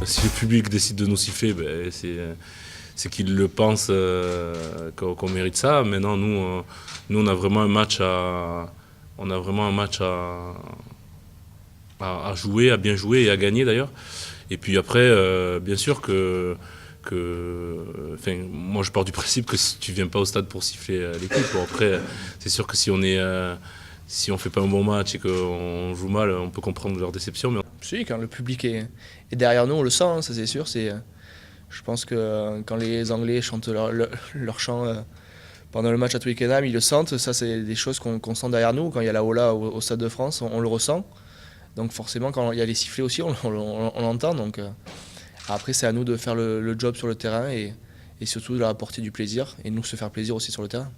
Si le public décide de nous siffler, ben, c'est qu'il le pense qu'on mérite ça. Maintenant, nous, on a vraiment un match à jouer, à bien jouer et à gagner d'ailleurs. Et puis après, bien sûr moi je pars du principe que si tu viens pas au stade pour siffler l'équipe, bon, après c'est sûr que si on fait pas un bon match et qu'on joue mal, on peut comprendre leur déception. Mais... Si, quand le public est derrière nous, on le sent, hein, ça c'est sûr. Je pense que quand les Anglais chantent leur chant pendant le match à Twickenham, ils le sentent. Ça, c'est des choses qu'on sent derrière nous. Quand il y a la Ola au Stade de France, on le ressent. Donc forcément, quand il y a les sifflets aussi, on l'entend. Donc après, c'est à nous de faire le job sur le terrain et surtout de leur apporter du plaisir et nous se faire plaisir aussi sur le terrain.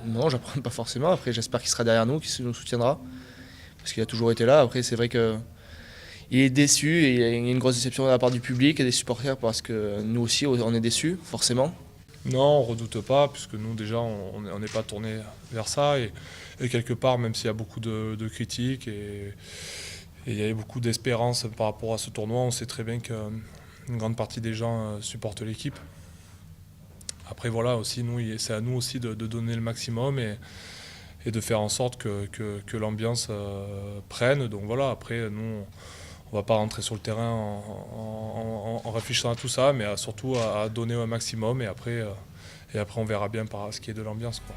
Non, j'apprends pas forcément. Après, j'espère qu'il sera derrière nous, qu'il nous soutiendra. Parce qu'il a toujours été là. Après, c'est vrai qu'il est déçu et il y a une grosse déception de la part du public et des supporters parce que nous aussi, on est déçus, forcément. Non, on ne redoute pas, puisque nous déjà, on n'est pas tourné vers ça. Et quelque part, même s'il y a beaucoup de critiques et il y a beaucoup d'espérance par rapport à ce tournoi, on sait très bien qu'une grande partie des gens supportent l'équipe. Après voilà, aussi, c'est à nous aussi de donner le maximum et de faire en sorte que l'ambiance prenne. Donc voilà, après, nous, on ne va pas rentrer sur le terrain en réfléchissant à tout ça, mais surtout à donner un maximum et après on verra bien par ce qui est de l'ambiance, quoi.